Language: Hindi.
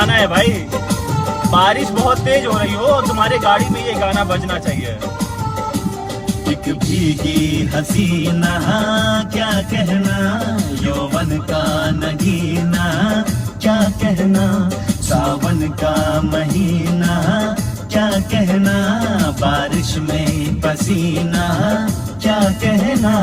जाना है भाई। बारिश बहुत तेज हो रही हो, तुम्हारे गाड़ी में ये गाना बजना चाहिए। एक भीगी हसीना क्या कहना, यौवन का नगीना क्या कहना, सावन का महीना क्या कहना, बारिश में पसीना क्या कहना।